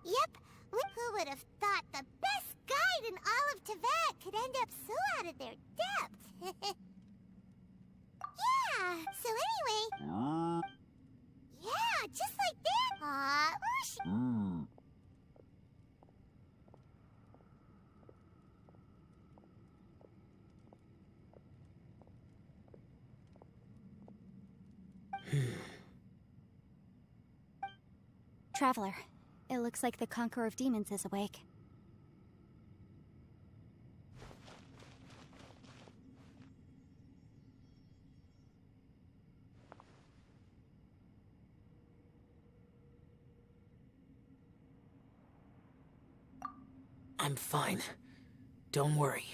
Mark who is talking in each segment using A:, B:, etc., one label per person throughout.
A: Yep. Who would have thought the best guide in all of Teyvat could end up so out of their depth? Yeah, so anyway... Yeah, just like that! Aw, oosh!
B: Traveler, it looks like the Conqueror of Demons is awake.
C: I'm fine. Don't worry.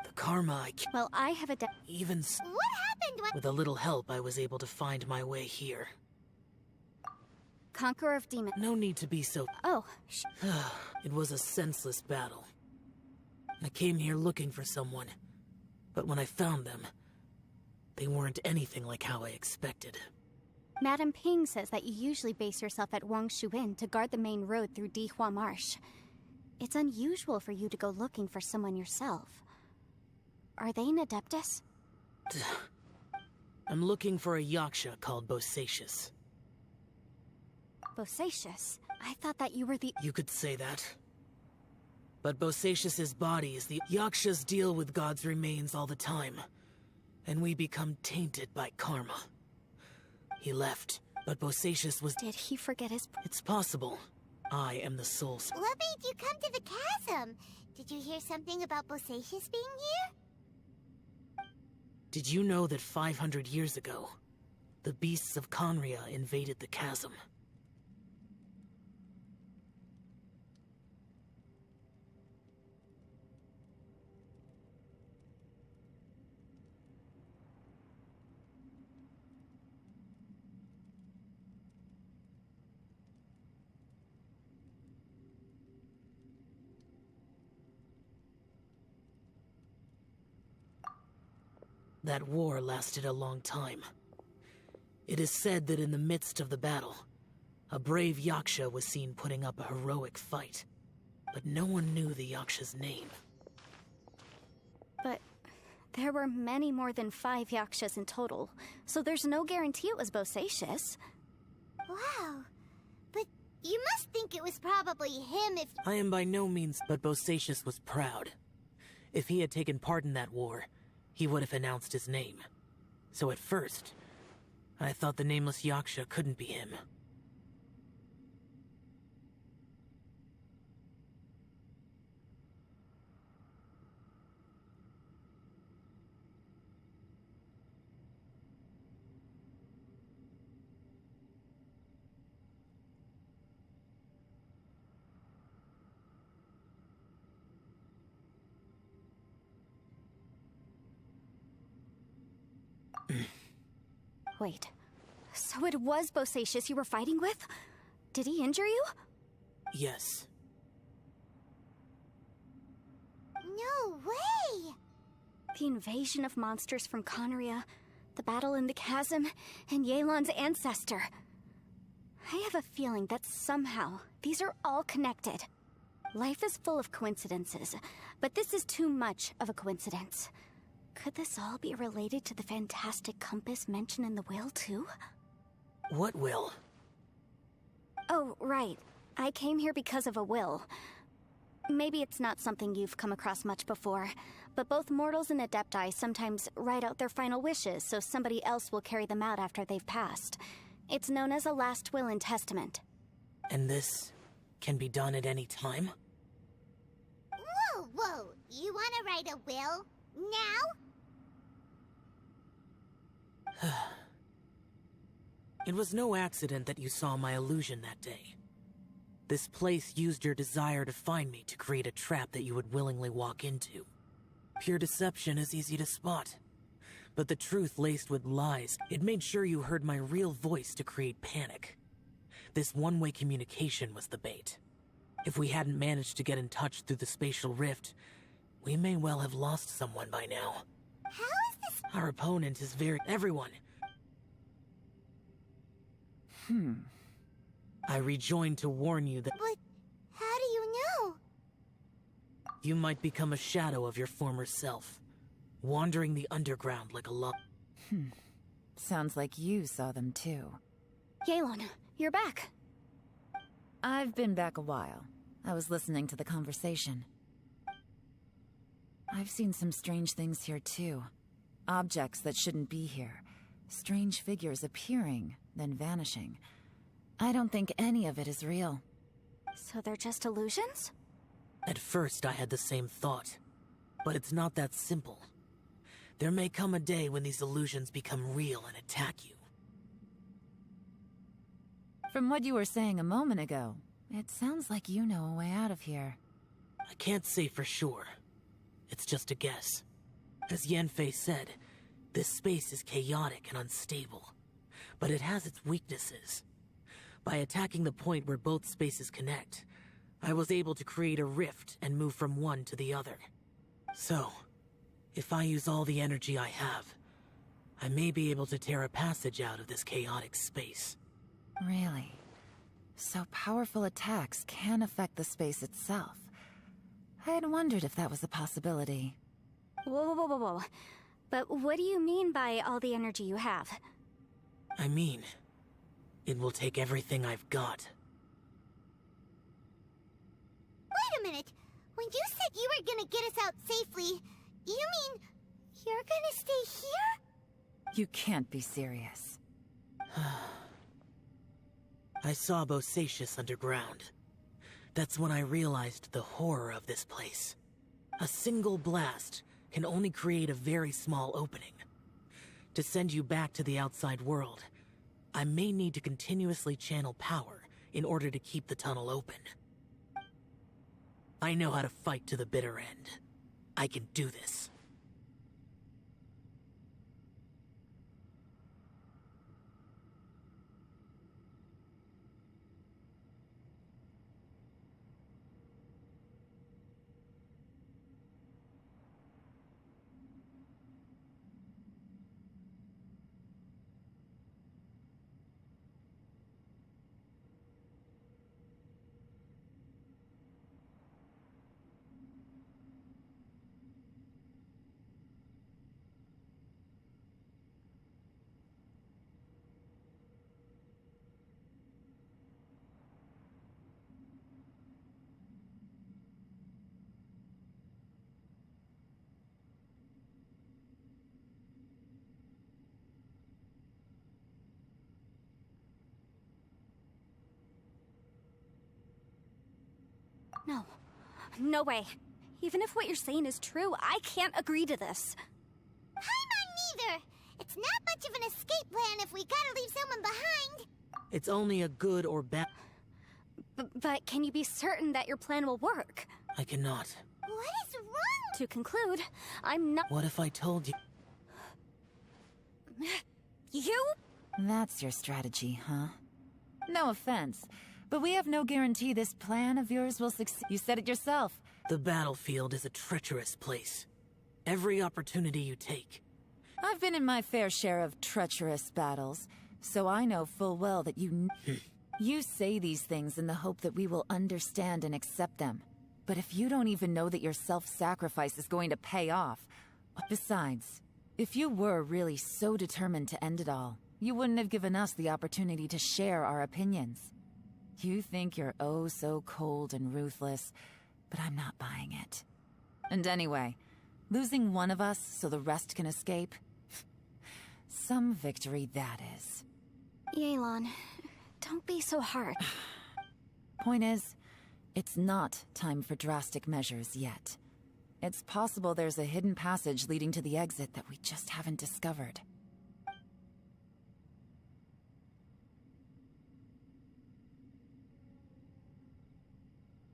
C: The karma
B: Well, I have a
C: even
A: What happened when...
C: with a little help, I was able to find my way here.
B: Conqueror of Demons.
C: No need to be so...
B: Oh,
C: It was a senseless battle. I came here looking for someone, but when I found them, they weren't anything like how I expected.
B: Madame Ping says that you usually base yourself at Wangshuin to guard the main road through Dihua Marsh. It's unusual for you to go looking for someone yourself. Are they an Adeptus?
C: I'm looking for a Yaksha called Bosacius.
B: Bosacius? I thought that you were the...
C: You could say that. But Bosacius's body is the... Yakshas deal with God's remains all the time, and we become tainted by karma. He left, but Bosacius was...
B: Did he forget his...
C: It's possible. I am the soul...
A: What made you come to the chasm? Did you hear something about Bosacius being here?
C: Did you know that 500 years ago, the beasts of Conria invaded the chasm? That war lasted a long time. It is said that in the midst of the battle, a brave Yaksha was seen putting up a heroic fight. But no one knew the Yaksha's name.
B: But there were many more than 5 Yakshas in total, so there's no guarantee it was Bosacius.
A: Wow. But you must think it was probably him if...
C: I am by no means, but Bosacius was proud. If he had taken part in that war, he would have announced his name. So at first, I thought the nameless Yaksha couldn't be him.
B: Wait, so it was Bosacius you were fighting with? Did he injure you?
C: Yes.
A: No way!
B: The invasion of monsters from Conria, the battle in the chasm, and Yelan's ancestor. I have a feeling that somehow these are all connected. Life is full of coincidences, but this is too much of a coincidence. Could this all be related to the fantastic compass mentioned in the will, too?
C: What will?
B: Oh, right. I came here because of a will. Maybe it's not something you've come across much before, but both mortals and Adepti sometimes write out their final wishes so somebody else will carry them out after they've passed. It's known as a last will and testament.
C: And this can be done at any time?
A: Whoa, whoa! You want to write a will? Now?
C: It was no accident that you saw my illusion that day. This place used your desire to find me to create a trap that you would willingly walk into. Pure deception is easy to spot. But the truth laced with lies, it made sure you heard my real voice to create panic. This one-way communication was the bait. If we hadn't managed to get in touch through the spatial rift, we may well have lost someone by now.
A: How is the
C: Our opponent is everyone. I rejoined to warn you that
A: But how do you know?
C: you might become a shadow of your former self, wandering the underground like a
D: Sounds like you saw them too.
B: Yelan, you're back.
D: I've been back a while. I was listening to the conversation. I've seen some strange things here too. Objects that shouldn't be here. Strange figures appearing, then vanishing. I don't think any of it is real.
B: So they're just illusions?
C: At first, I had the same thought. But it's not that simple. There may come a day when these illusions become real and attack you.
D: From what you were saying a moment ago, it sounds like you know a way out of here.
C: I can't say for sure. It's just a guess. As Yanfei said, this space is chaotic and unstable. But it has its weaknesses. By attacking the point where both spaces connect, I was able to create a rift and move from one to the other. So, if I use all the energy I have, I may be able to tear a passage out of this chaotic space.
D: Really? So powerful attacks can affect the space itself. I had wondered if that was a possibility.
B: Whoa. But what do you mean by all the energy you have?
C: I mean, it will take everything I've got.
A: Wait a minute. When you said you were gonna get us out safely, you mean you're gonna stay here?
D: You can't be serious.
C: I saw Bosacius underground. That's when I realized the horror of this place. A single blast can only create a very small opening. To send you back to the outside world, I may need to continuously channel power in order to keep the tunnel open. I know how to fight to the bitter end. I can do this.
B: No way. Even if what you're saying is true, I can't agree to this.
A: I'm not neither. It's not much of an escape plan if we gotta leave someone behind.
C: It's only a good or bad.
B: But can you be certain that your plan will work?
C: I cannot.
A: What is wrong?
B: To conclude, I'm not...
C: What if I told you?
B: You?
D: That's your strategy, huh? No offense, but we have no guarantee this plan of yours will succeed. You said it yourself.
C: The battlefield is a treacherous place. Every opportunity you take.
D: I've been in my fair share of treacherous battles, so I know full well that you say these things in the hope that we will understand and accept them. But if you don't even know that your self-sacrifice is going to pay off... Besides, if you were really so determined to end it all, you wouldn't have given us the opportunity to share our opinions. You think you're oh so cold and ruthless, but I'm not buying it. And anyway, losing one of us so the rest can escape? Some victory that is.
B: Yelan, don't be so hard.
D: Point is, it's not time for drastic measures yet. It's possible there's a hidden passage leading to the exit that we just haven't discovered.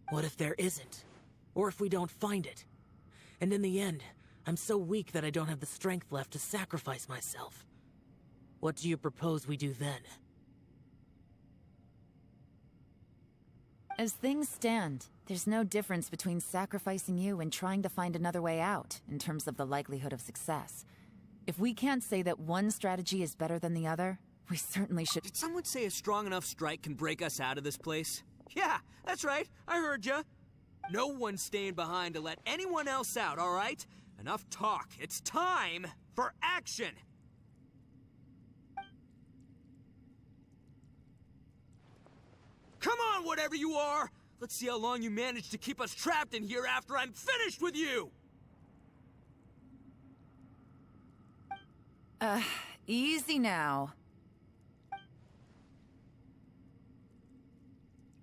C: What if there isn't? Or if we don't find it? And in the end, I'm so weak that I don't have the strength left to sacrifice myself. What do you propose we do then?
D: As things stand, there's no difference between sacrificing you and trying to find another way out, in terms of the likelihood of success. If we can't say that one strategy is better than the other, we certainly should.
E: Did someone say a strong enough strike can break us out of this place? Yeah, that's right. I heard ya. No one's staying behind to let anyone else out, all right? Enough talk. It's time for action! Come on, whatever you are! Let's see how long you manage to keep us trapped in here after I'm finished with you!
D: Easy now.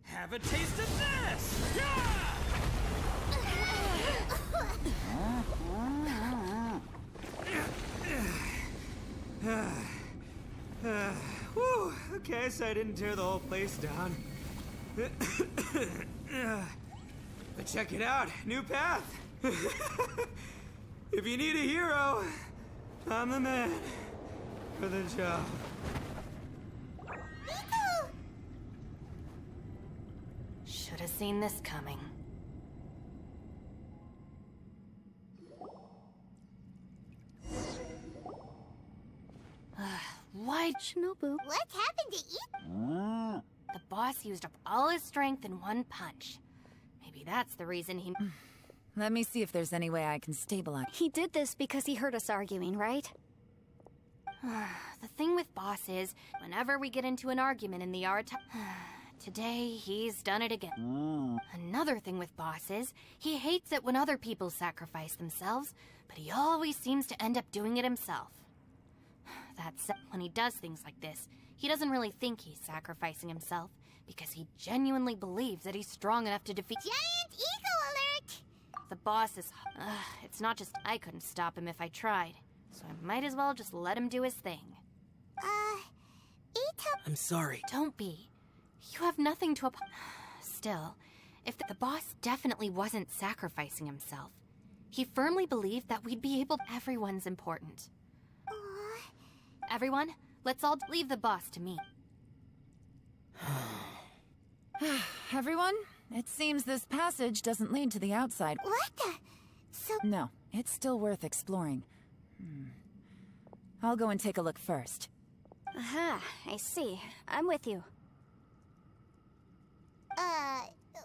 E: Have a taste of this! Yeah! Whew, okay, so I didn't tear the whole place down. But check it out, new path. If you need a hero, I'm the man for the job.
F: Should have seen this coming. Why,
B: Shinobu.
A: What happened to you?
F: the boss used up all his strength in one punch? Maybe that's the reason he...
D: Let me see if there's any way I can stabilize.
B: He did this because he heard us arguing, right?
F: The thing with boss is, whenever we get into an argument in the art... Today, he's done it again. Another thing with boss is, he hates it when other people sacrifice themselves, but he always seems to end up doing it himself. That's when he does things like this, he doesn't really think he's sacrificing himself, because he genuinely believes that he's strong enough to defeat...
A: Giant eagle alert!
F: The boss is... it's not just I couldn't stop him if I tried, so I might as well just let him do his thing.
C: I'm sorry.
F: Don't be. You have nothing to Still, if the boss definitely wasn't sacrificing himself, he firmly believed that we'd be able... Everyone's important. Everyone, let's all leave the boss to me.
D: Everyone, it seems this passage doesn't lead to the outside.
A: What the? So...
D: No, it's still worth exploring. I'll go and take a look first.
B: Aha, I see. I'm with you.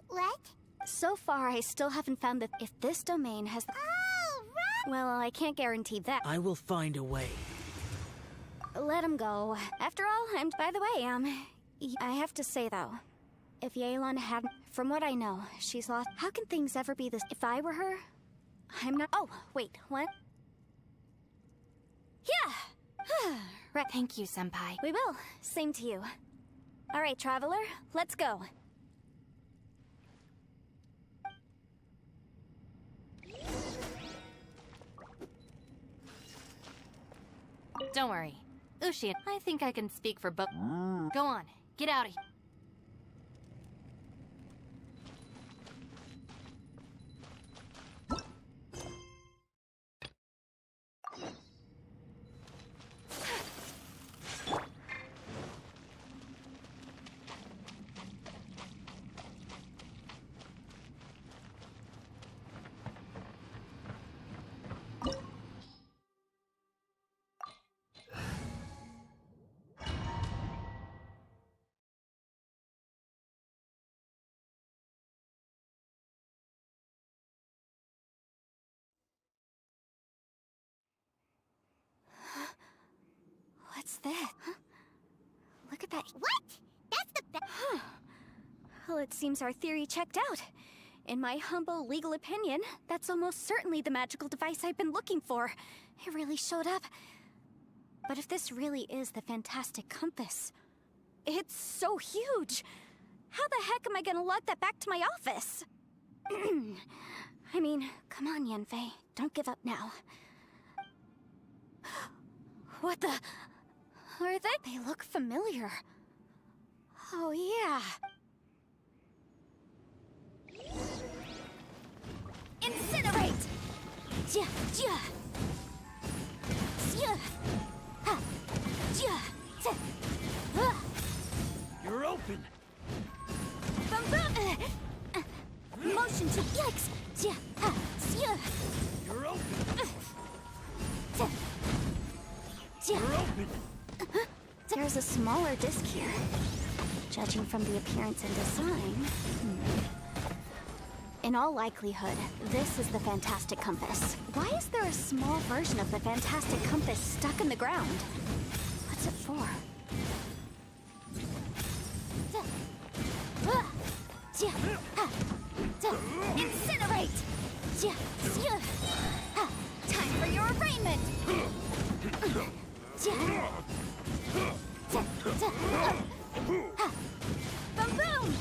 A: What?
B: So far, I still haven't found that if this domain has...
A: Oh, right!
B: Well, I can't guarantee that.
C: I will find a way.
B: Let him go. After all, by the way, I have to say, though, if Yelan hadn't... From what I know, she's lost... How can things ever be this... If I were her, I'm not... Oh, wait, what? Yeah!
F: Right. Thank you, Senpai.
B: We will. Same to you. All right, Traveler, let's go.
F: Don't worry. Ushi, I think I can speak for both. Go on, get out of here.
B: What's that? Huh? Look at that.
A: What? That's the
B: Huh. Well, it seems our theory checked out. In my humble legal opinion, that's almost certainly the magical device I've been looking for. It really showed up. But if this really is the fantastic compass, it's so huge. How the heck am I gonna lug that back to my office? I mean, come on, Yanfei. Don't give up now. What the... Are they? They look familiar. Oh, yeah. Incinerate! Ja, ja. Sia. Ha. Ja. Ta. Ah.
E: You're open!
B: Bum, bum. Motion to yikes. Ja. Ha. Sia.
E: You're open!
B: Ta. circular disc here. Judging from the appearance and design... In all likelihood, this is the Fantastic Compass. Why is there a small version of the Fantastic Compass stuck in the ground? What's it for? Incinerate! Time for your arraignment! Boom boom!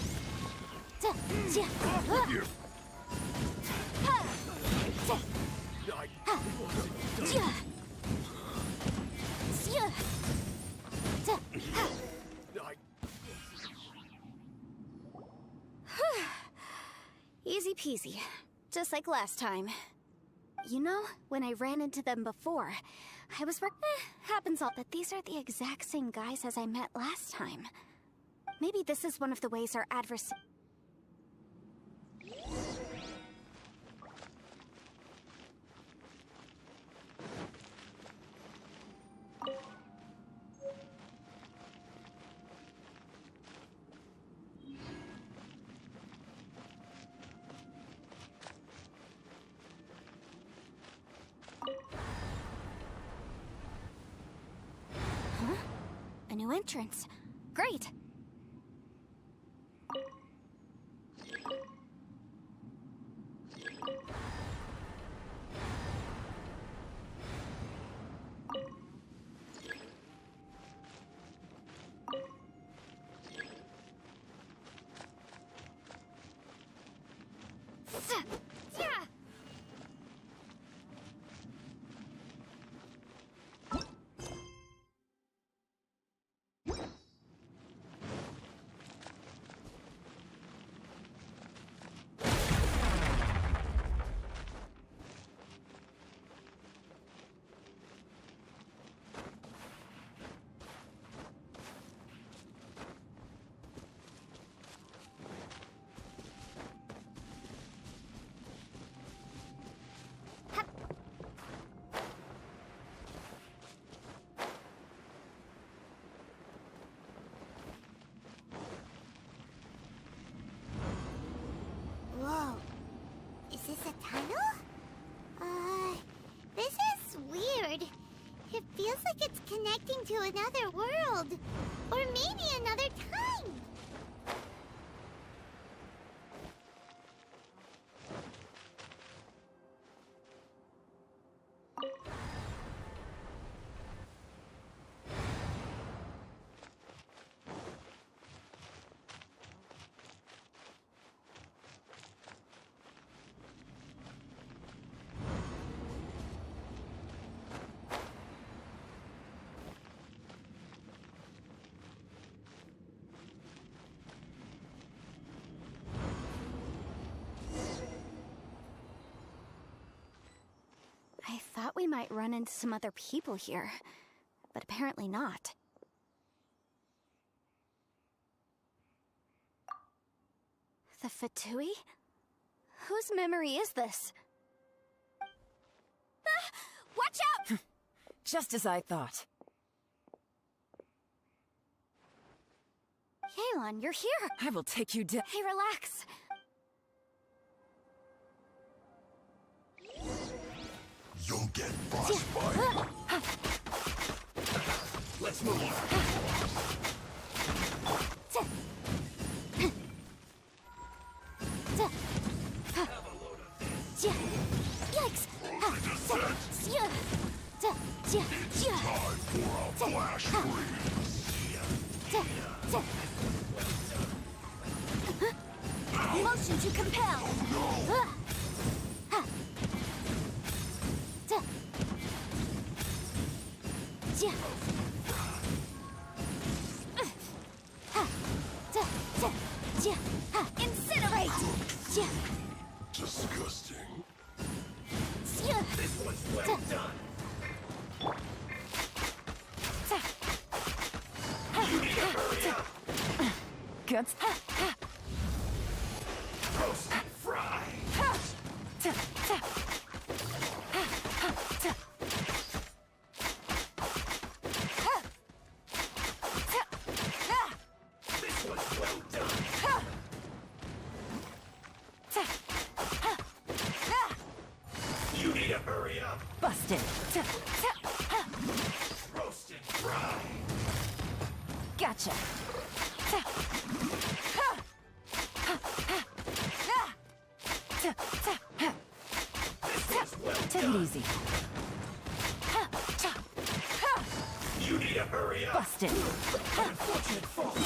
B: Easy peasy. Just like last time. You know, when I ran into them before, I was happens all that these are the exact same guys as I met last time. Maybe this is one of the ways our adversary... Huh? A new entrance. Great!
A: Whoa. Is this a tunnel? This is weird. It feels like it's connecting to another world. Or maybe another time.
B: I thought we might run into some other people here, but apparently not. The Fatui? Whose memory is this? Ah! Watch out!
D: Just as I thought.
B: Yelan, you're here!
D: I will take you down.
B: Hey, relax!
G: You'll get frostbite.
E: Let's move on.
B: Yikes!
G: Time for a flash freeze.
B: Motion to compel! Incinerate!
G: Disgusting.
E: This one's well done.
D: Good.
E: Roast and fry.
G: You need to hurry up.
D: Busted.
G: Roast and fry.
D: Gotcha. Take it easy.
G: You need to hurry up.
D: Busted.
G: Unfortunate fall.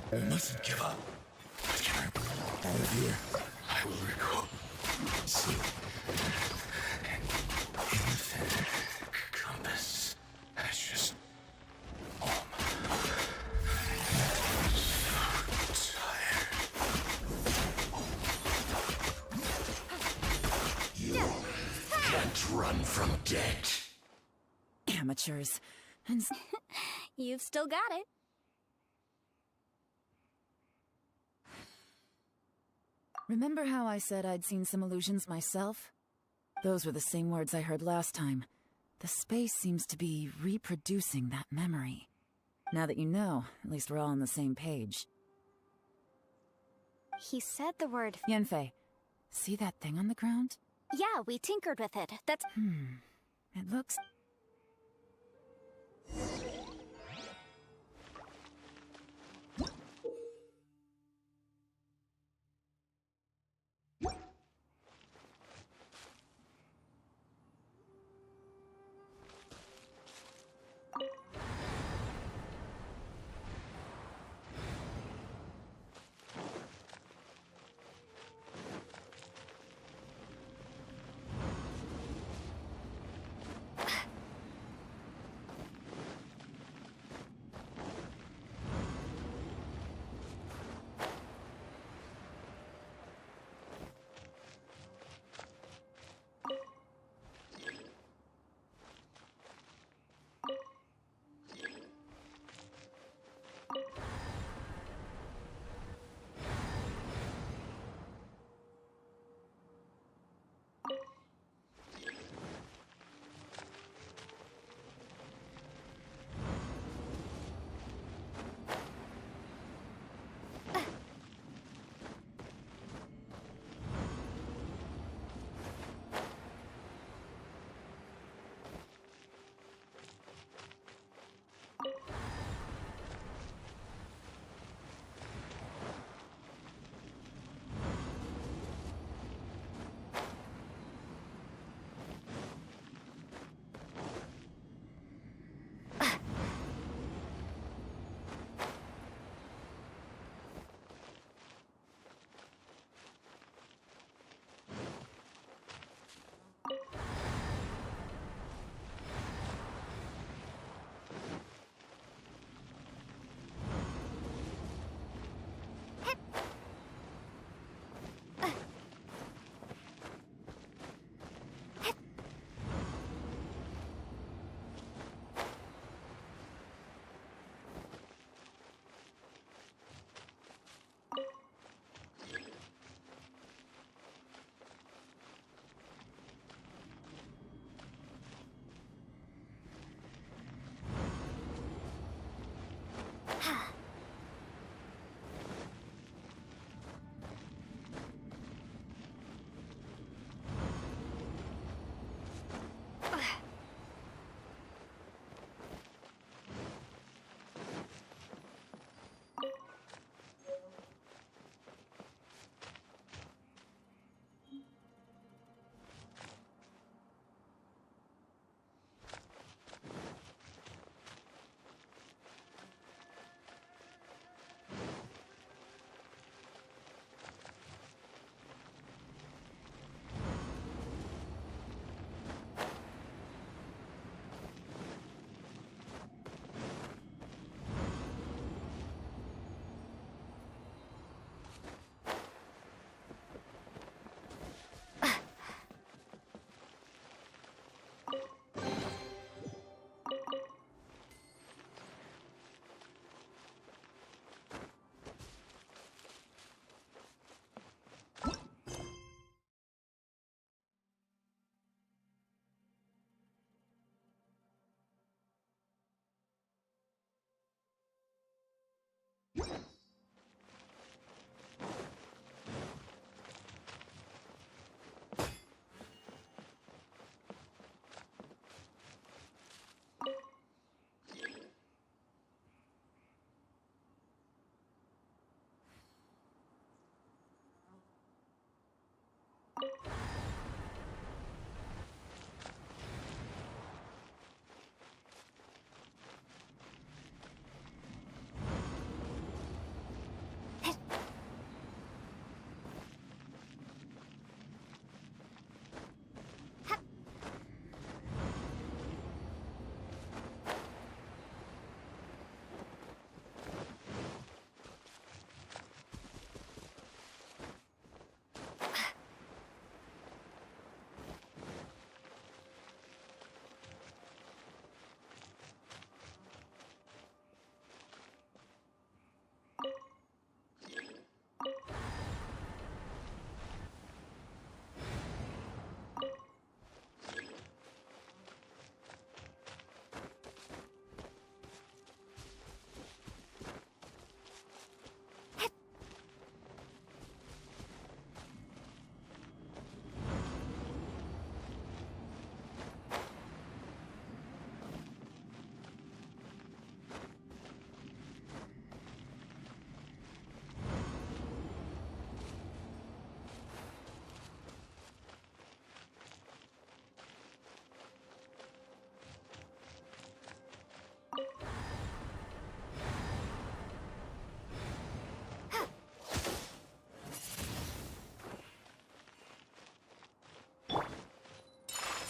G: I mustn't give up. I can't out of here. I will recall. See. Infinite compass. That's just home. So tired. You can't run from death.
D: Amateurs. And
B: You've still got it.
D: remember how I said I'd seen some illusions myself? Those were the same words I heard last time. The space seems to be reproducing that memory. Now that you know, at least we're all on the same page.
B: He said the word.
D: Yanfei, see that thing on the ground?
B: Yeah, we tinkered with it. That's.
D: It looks...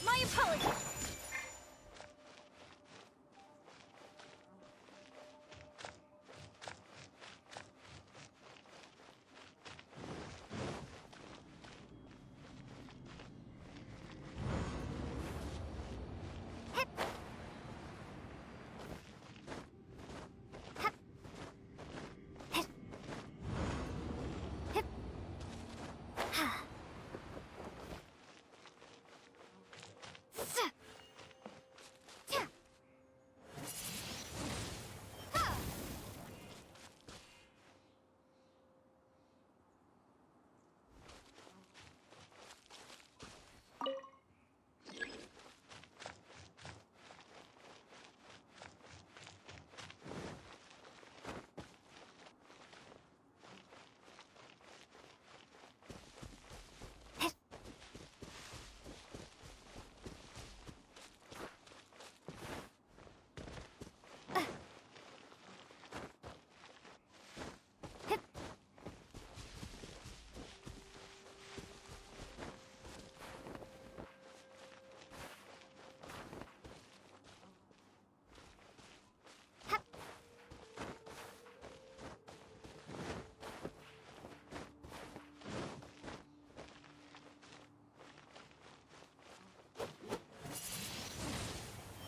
B: My apologies!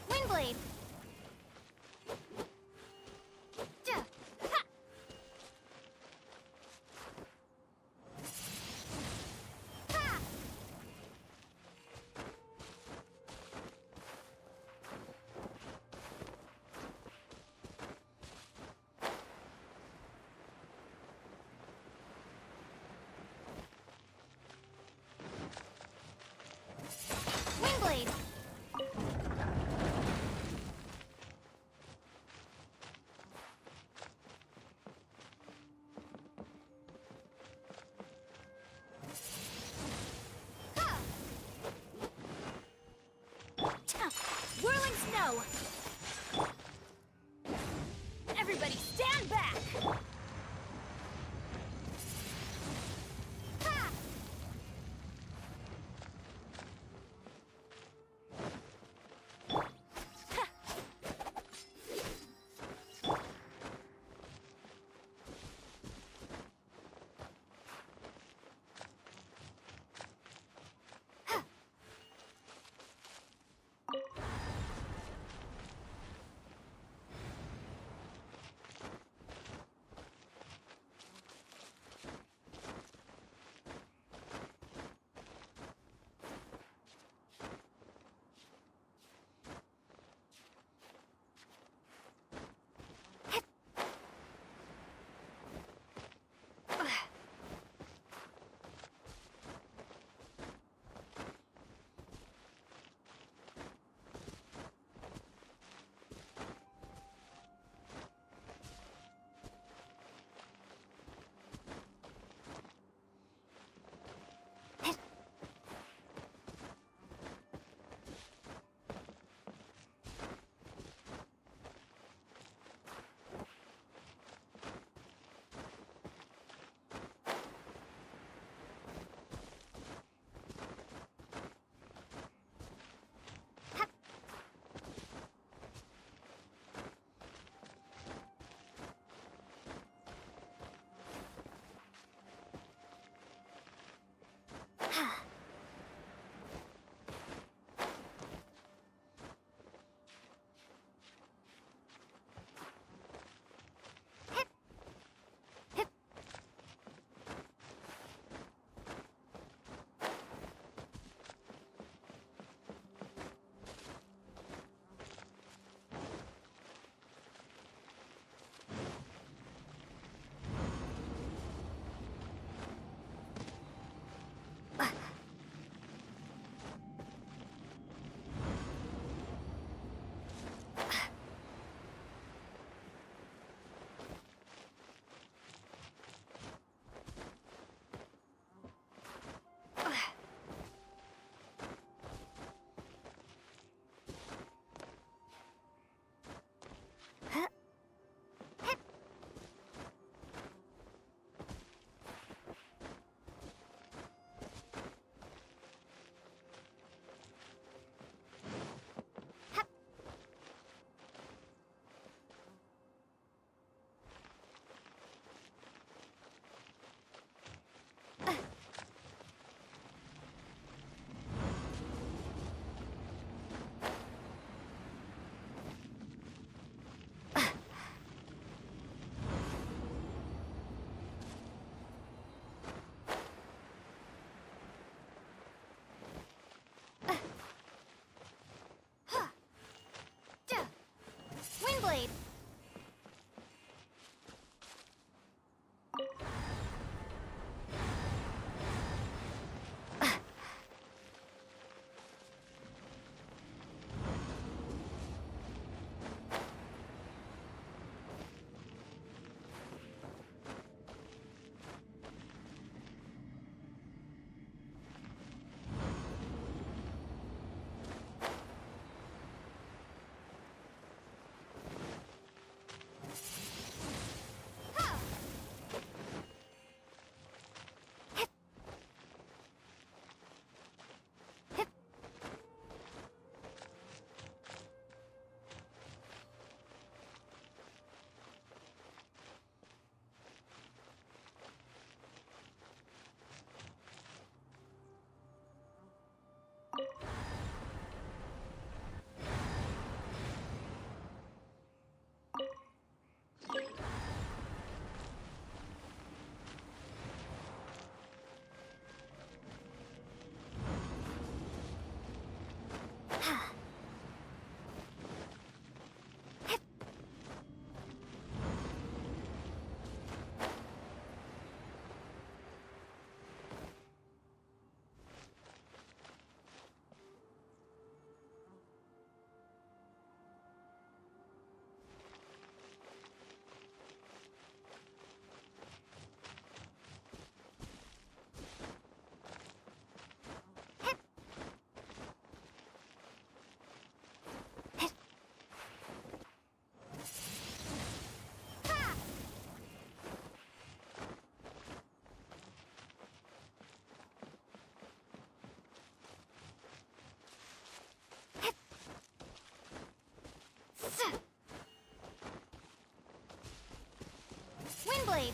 B: Windblade! Duh. Ha! Ha! Windblade! Whirling snow! Everybody stand back! Ha!
A: Windblade. Windblade.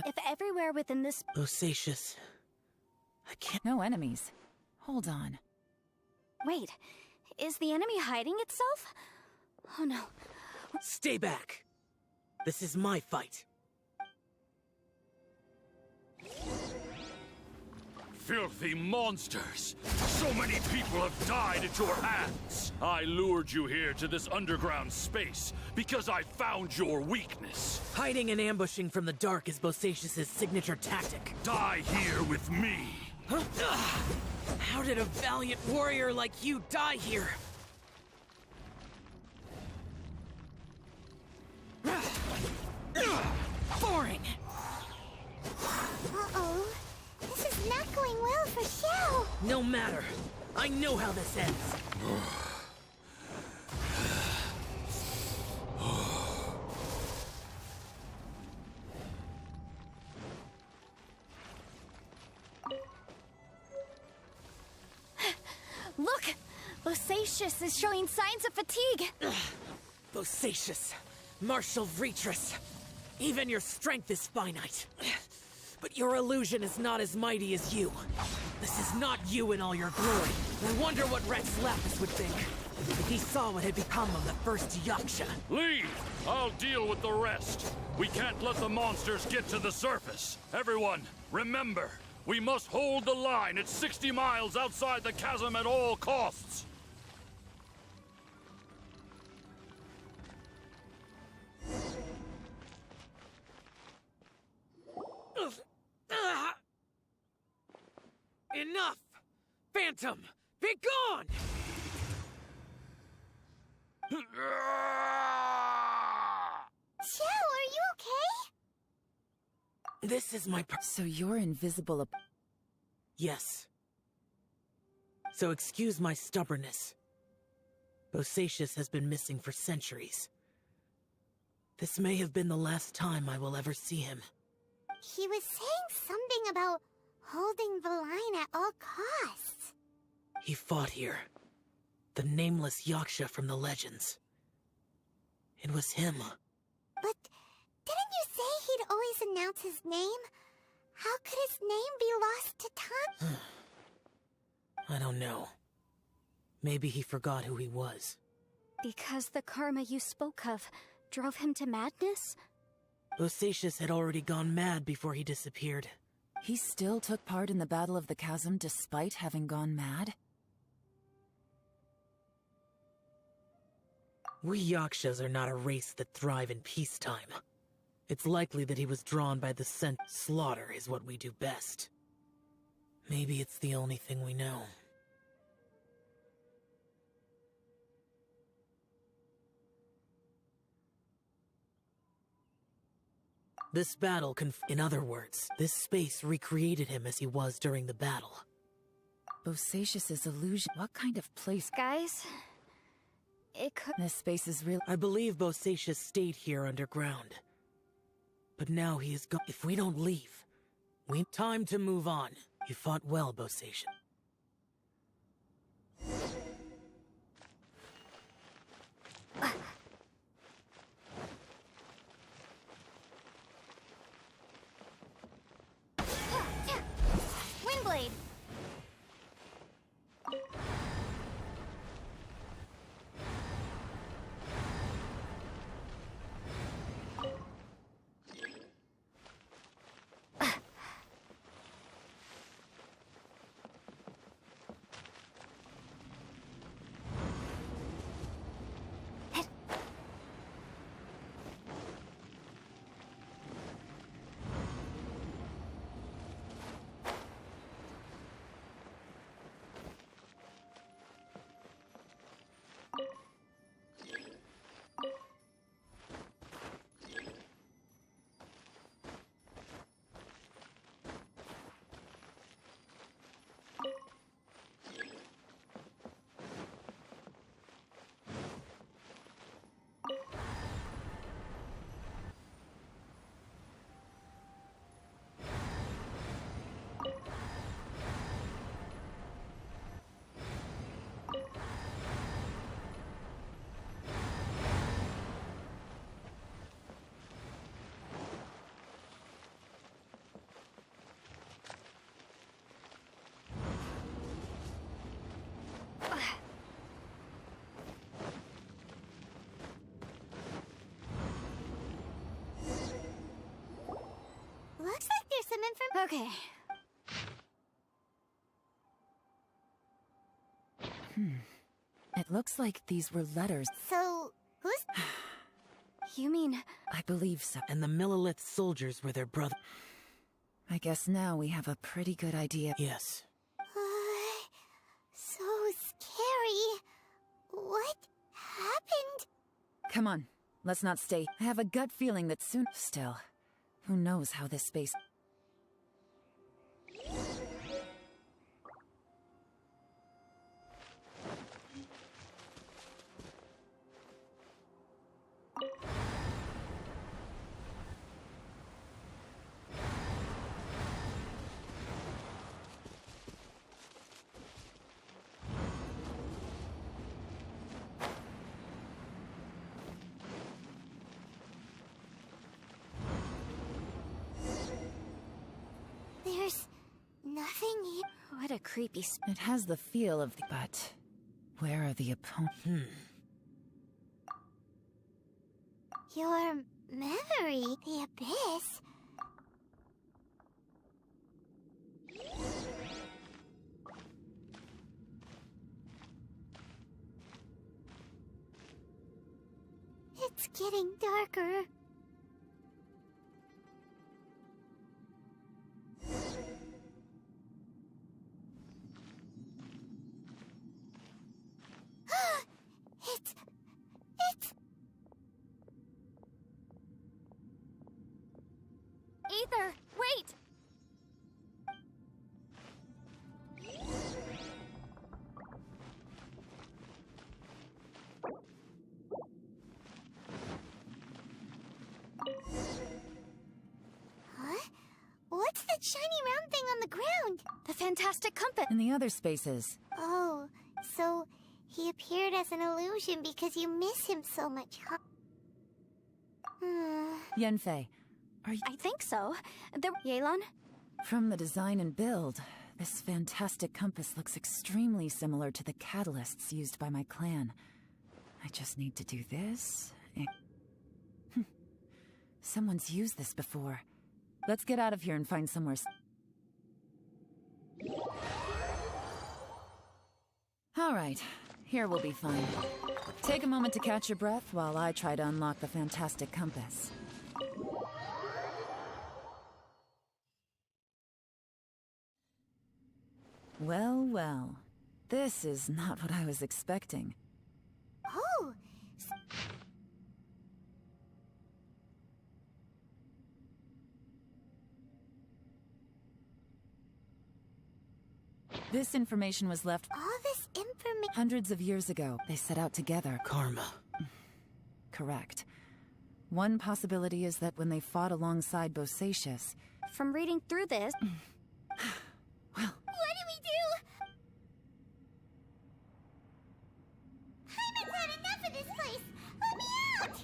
B: If everywhere within this...
C: Bosacius. I can't...
D: No enemies. Hold on.
B: Wait, is the enemy hiding itself? Oh no.
C: Stay back! This is my fight.
G: Filthy monsters! So many people have died at your hands! I lured you here to this underground space because I found your weakness.
C: Hiding and ambushing from the dark is Bosacius' signature tactic.
G: Die here with me!
C: Huh? How did a valiant warrior like you die here? Boring!
A: Uh-oh. This is not going well for Xiao.
C: No matter. I know how this ends.
B: Look! Bosacius is showing signs of fatigue.
C: Bosacius, martial Vretress. Even your strength is finite. But your illusion is not as mighty as you. This is not you in all your glory. I wonder what Rex Lapis would think if he saw what had become of the first Yaksha.
G: Leave! I'll deal with the rest. We can't let the monsters get to the surface. Everyone, remember, we must hold the line at 60 miles outside the chasm at all costs.
C: Enough! Phantom, be gone!
A: Xiao, are you okay?
C: This is my
D: So you're invisible.
C: Yes. So excuse my stubbornness. Bosacius has been missing for centuries. This may have been the last time I will ever see him.
A: He was saying something about holding the line at all costs.
C: He fought here. The nameless Yaksha from the legends. It was him.
A: But didn't you say he'd always announce his name? How could his name be lost to time?
C: I don't know. Maybe he forgot who he was.
B: Because the karma you spoke of drove him to madness?
C: Bosacius had already gone mad before he disappeared.
D: He still took part in the Battle of the Chasm despite having gone mad?
C: We Yakshas are not a race that thrive in peacetime. It's likely that he was drawn by the scent. Slaughter is what we do best. Maybe it's the only thing we know. This battle in other words, this space recreated him as he was during the battle.
D: Bosacius' illusion. What kind of place?
B: Guys, it could...
D: This space is real.
C: I believe Bosacius stayed here underground. But now he is gone. If we don't leave, time to move on. You fought well, Bosacius.
B: Windblade! Okay.
D: It looks like these were letters.
A: So, who's...
B: You mean...
D: I believe so.
C: And the Millilith soldiers were their brother.
D: I guess now we have a pretty good idea.
C: Yes.
A: So scary. What happened?
D: Come on, let's not stay. I have a gut feeling that soon... Still, who knows how this space...
A: There's nothing here.
B: What a creepy
D: It has the feel of the... But... Where are the opponents?
A: Your memory, the abyss. It's getting darker. It's...
B: Ether, wait!
A: Huh? What's that shiny round thing on the ground?
B: The fantastic compass!
D: In the other spaces.
A: Oh, so he appeared as an illusion because you miss him so much, huh?
D: Yenfei, are you...
B: I think so. Yelan?
D: From the design and build, this fantastic compass looks extremely similar to the catalysts used by my clan. I just need to do this... Someone's used this before. Let's get out of here and find somewhere... Alright, here we'll be fine. Take a moment to catch your breath while I try to unlock the fantastic compass. Well, well. This is not what I was expecting.
A: Oh,
D: This information was left
A: all this information.
D: hundreds of years ago. They set out together.
C: Karma.
D: Correct. One possibility is that when they fought alongside Bosacius...
B: From reading through this...
D: Well...
A: What do we do? Hyman's had enough of this place. Let me out!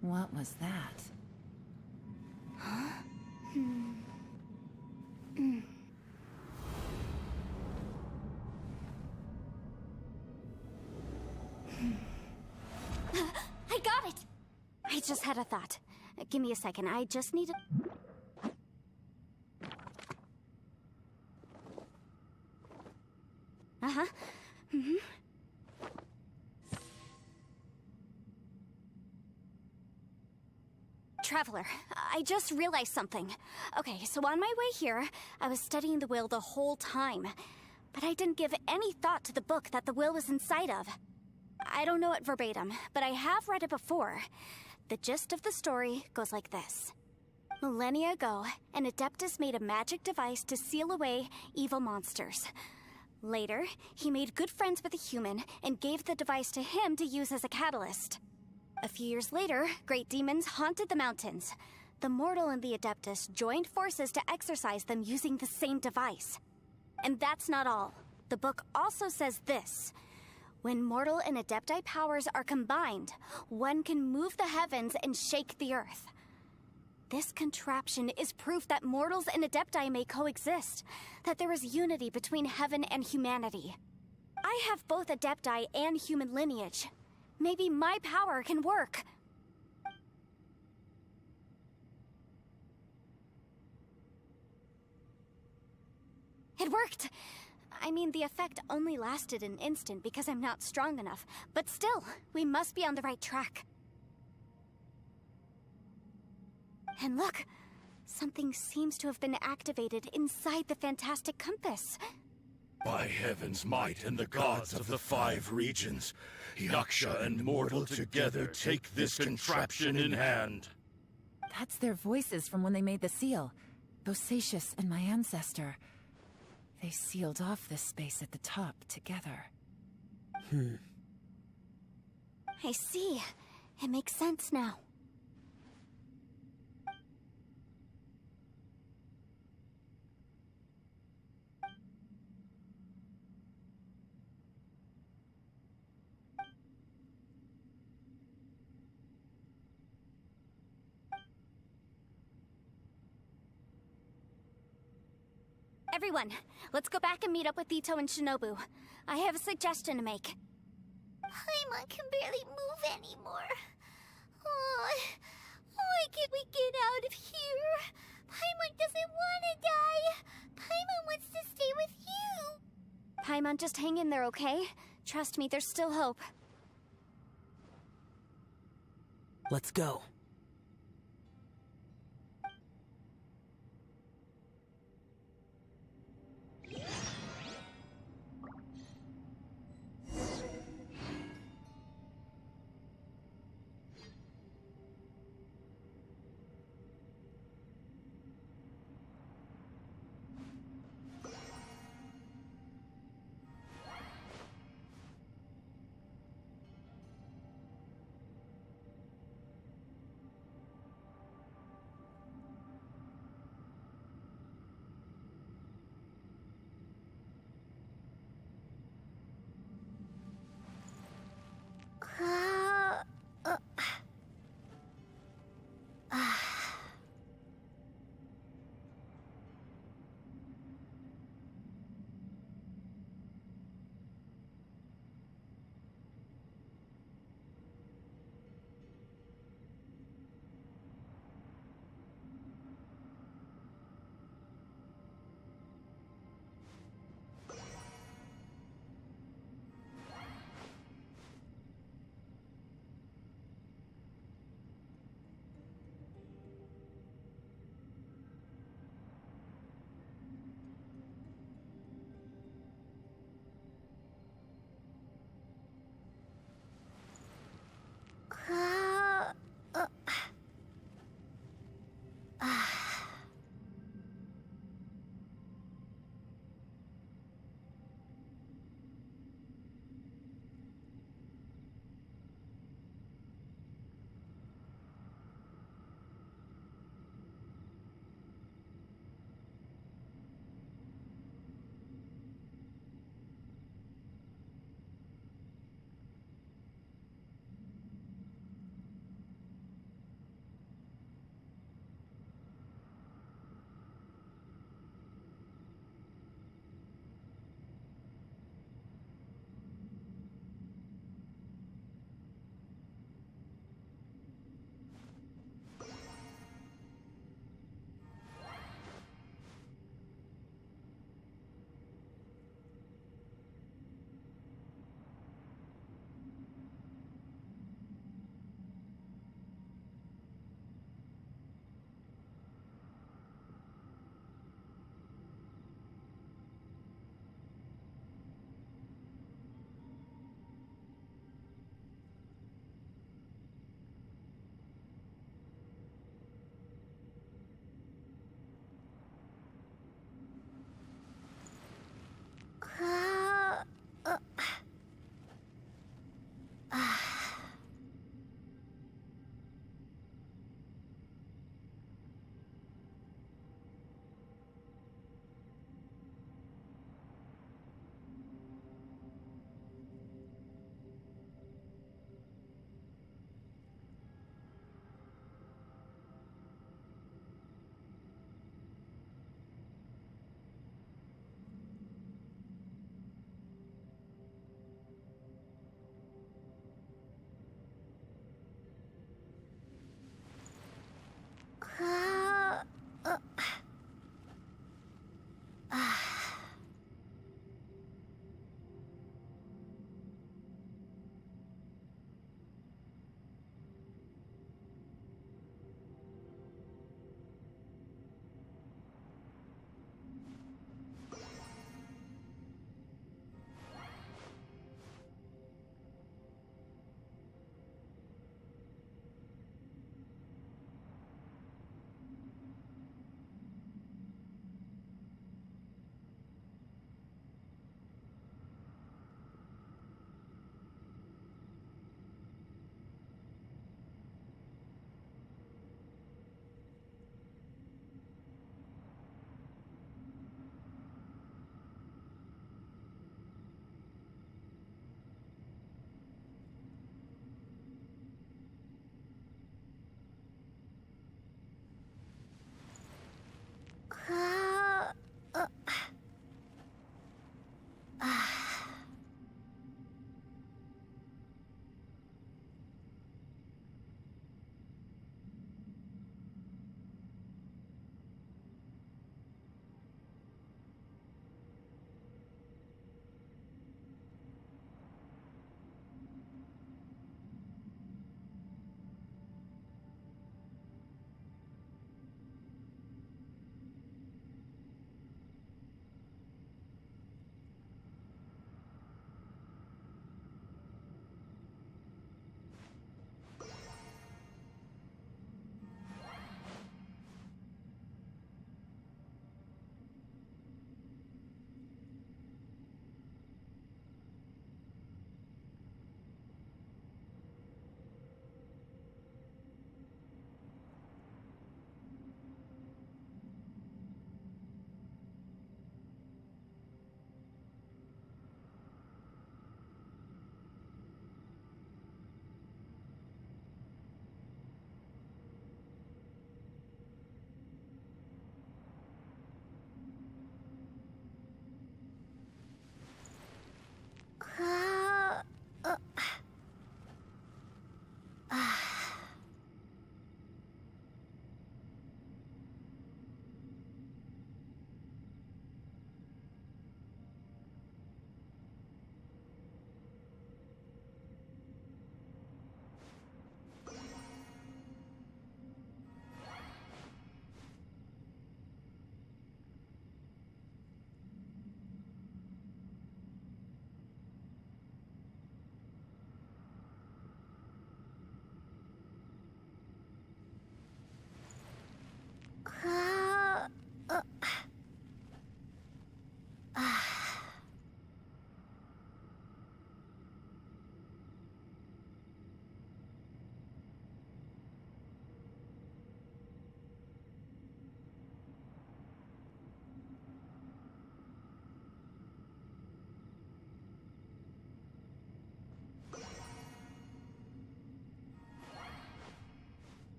D: What was that?
B: I got it! I just had a thought. Give me a second, I just need to... Uh-huh. Traveler, I just realized something. Okay, so on my way here, I was studying the will the whole time. But I didn't give any thought to the book that the will was inside of. I don't know it verbatim, but I have read it before. The gist of the story goes like this. Millennia ago, an Adeptus made a magic device to seal away evil monsters. Later, he made good friends with a human and gave the device to him to use as a catalyst. A few years later, great demons haunted the mountains. The mortal and the Adeptus joined forces to exorcise them using the same device. And that's not all. The book also says this. When mortal and Adepti powers are combined, one can move the heavens and shake the earth. This contraption is proof that mortals and Adepti may coexist, that there is unity between heaven and humanity. I have both Adepti and human lineage. Maybe my power can work. It worked! I mean, the effect only lasted an instant because I'm not strong enough, but still, we must be on the right track. And look! Something seems to have been activated inside the Fantastic Compass.
H: By heaven's might and the gods of the 5 regions, Yaksha and mortal together take this contraption in hand.
D: That's their voices from when they made the seal. Bosacius and my ancestor. They sealed off this space at the top together.
B: I see. It makes sense now. Everyone, let's go back and meet up with Ito and Shinobu. I have a suggestion to make.
A: Paimon can barely move anymore. Oh, why can't we get out of here? Paimon doesn't want to die. Paimon wants to stay with you.
B: Paimon, just hang in there, okay? Trust me, there's still hope.
C: Let's go.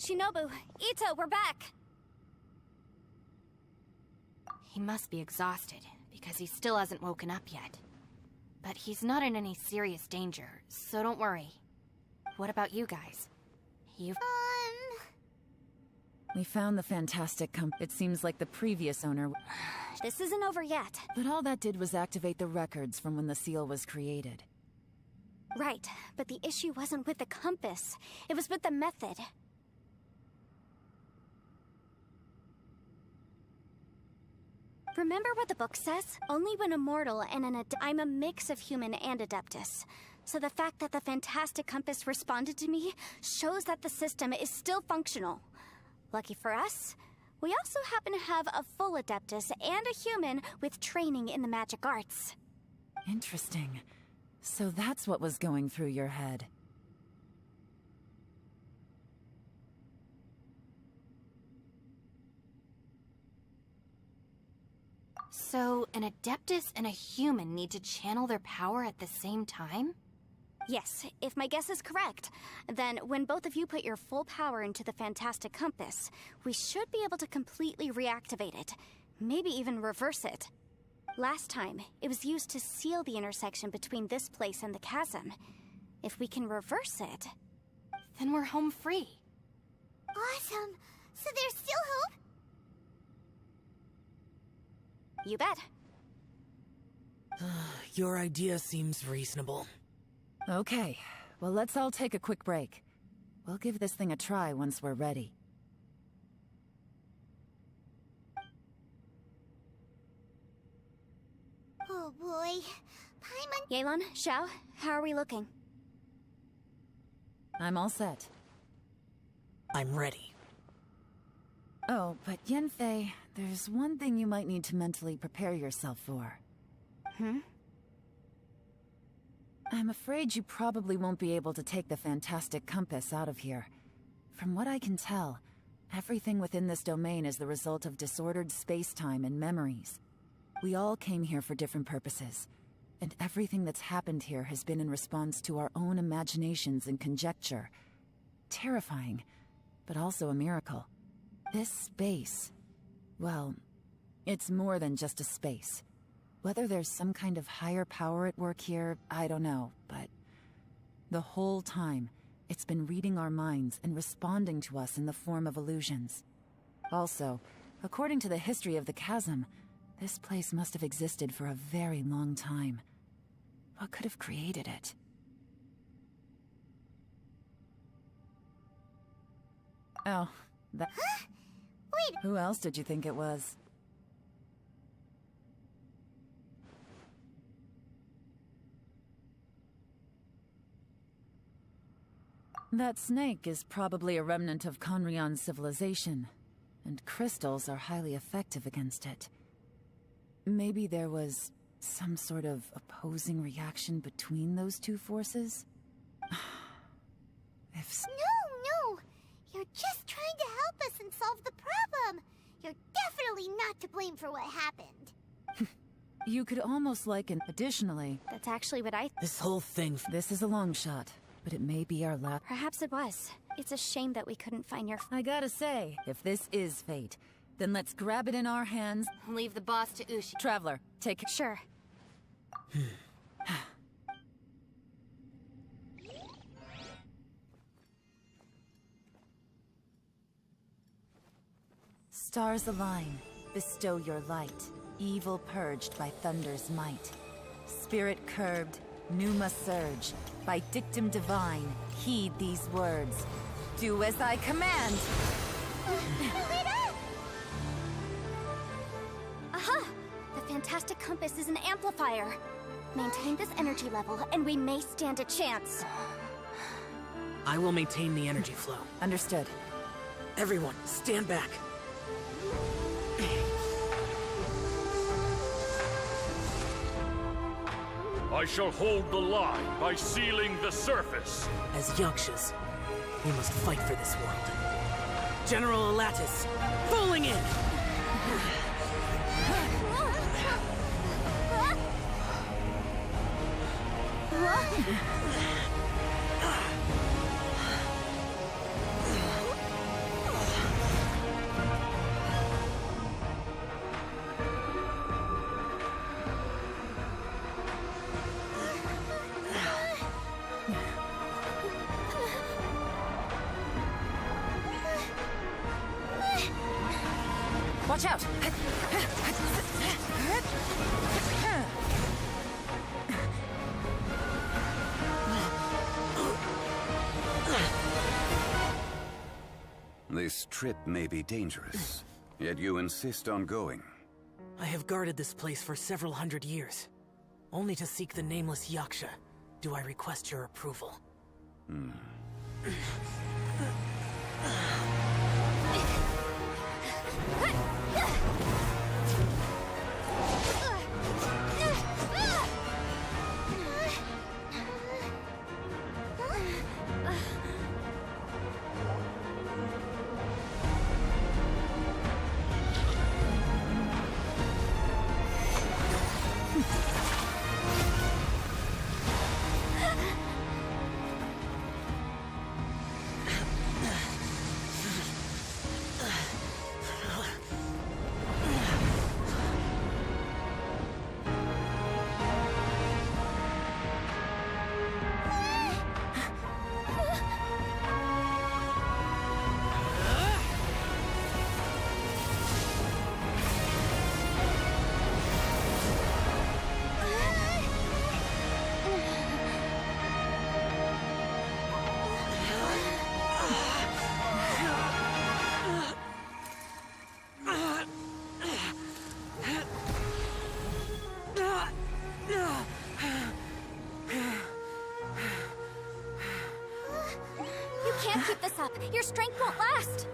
B: Shinobu, Ito, we're back!
F: He must be exhausted, because he still hasn't woken up yet. But he's not in any serious danger, so don't worry. What about you guys?
D: We found the fantastic It seems like the previous owner...
B: This isn't over yet.
D: But all that did was activate the records from when the seal was created.
B: Right, but the issue wasn't with the compass. It was with the method. Remember what the book says? Only when immortal and I'm a mix of human and Adeptus. So the fact that the fantastic compass responded to me shows that the system is still functional. Lucky for us, we also happen to have a full Adeptus and a human with training in the magic arts.
D: Interesting. So that's what was going through your head.
F: So, an Adeptus and a human need to channel their power at the same time?
B: Yes, if my guess is correct, then when both of you put your full power into the fantastic compass, we should be able to completely reactivate it, maybe even reverse it. Last time, it was used to seal the intersection between this place and the chasm. If we can reverse it...
F: Then we're home free.
A: Awesome! So there's still hope?
B: You bet.
C: Your idea seems reasonable.
D: Okay, well let's all take a quick break. We'll give this thing a try once we're ready.
A: Oh boy. Paimon...
B: Yelan, Xiao, how are we looking?
D: I'm all set.
C: I'm ready.
D: Oh, but Yanfei, there's one thing you might need to mentally prepare yourself for. I'm afraid you probably won't be able to take the fantastic compass out of here. From what I can tell, everything within this domain is the result of disordered space-time and memories. We all came here for different purposes, and everything that's happened here has been in response to our own imaginations and conjecture. Terrifying, but also a miracle. This space, well, it's more than just a space. Whether there's some kind of higher power at work here, I don't know, but the whole time, it's been reading our minds and responding to us in the form of illusions. Also, according to the history of the chasm, this place must have existed for a very long time. What could have created it? Oh, that...
A: Huh? Wait!
D: Who else did you think it was? That snake is probably a remnant of Conrian's civilization, and crystals are highly effective against it. Maybe there was some sort of opposing reaction between those two forces?
A: No! You're just trying to help us and solve the problem! You're definitely not to blame for what happened.
D: You could almost liken... Additionally,
B: That's actually what I...
C: This whole thing...
D: this is a long shot, but it may be our last...
B: Perhaps it was. It's a shame that we couldn't find your...
D: I gotta say, if this is fate, then let's grab it in our hands.
F: Leave the boss to Ushi.
D: Traveler, take...
B: Sure.
D: Stars align, bestow your light. Evil purged by thunder's might. Spirit curbed, pneuma surge. By dictum divine, heed these words. Do as I command!
B: Aha! The fantastic compass is an amplifier. Maintain this energy level, and we may stand a chance.
C: I will maintain the energy flow.
D: Understood.
C: Everyone, stand back.
G: I shall hold the line by sealing the surface.
C: As Yakshas, we must fight for this world. General Elatus, falling in!
D: Watch out!
I: This trip may be dangerous, yet you insist on going.
C: I have guarded this place for several hundred years. Only to seek the nameless Yaksha do I request your approval.
B: You can't keep this up. Your strength won't last.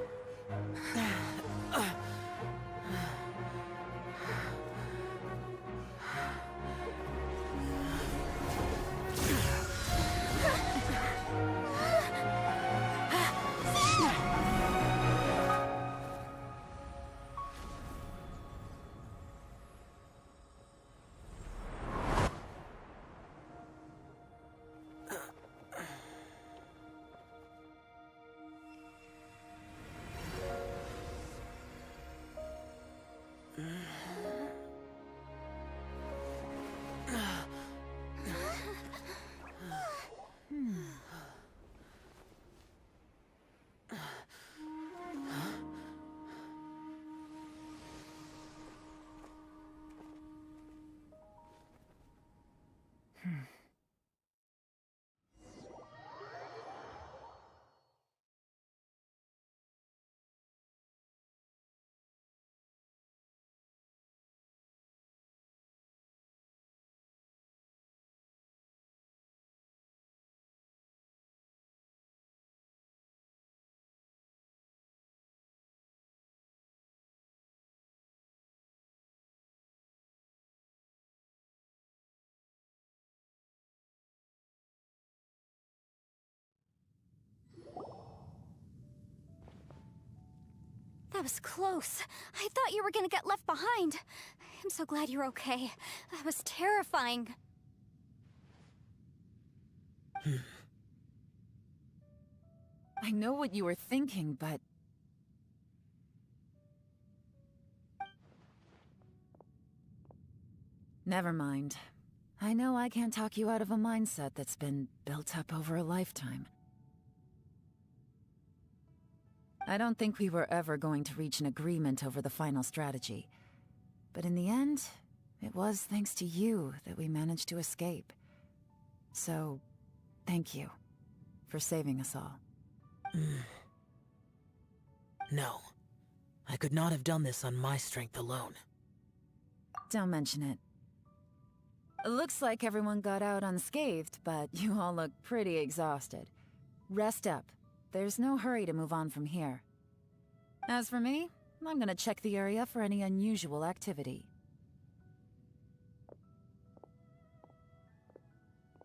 B: That was close. I thought you were gonna get left behind. I'm so glad you're okay. That was terrifying.
D: I know what you were thinking, but... Never mind. I know I can't talk you out of a mindset that's been built up over a lifetime. I don't think we were ever going to reach an agreement over the final strategy. But in the end, it was thanks to you that we managed to escape. So, thank you for saving us all.
C: No. I could not have done this on my strength alone.
D: Don't mention it. It looks like everyone got out unscathed, but you all look pretty exhausted. Rest up. There's no hurry to move on from here. As for me, I'm gonna check the area for any unusual activity.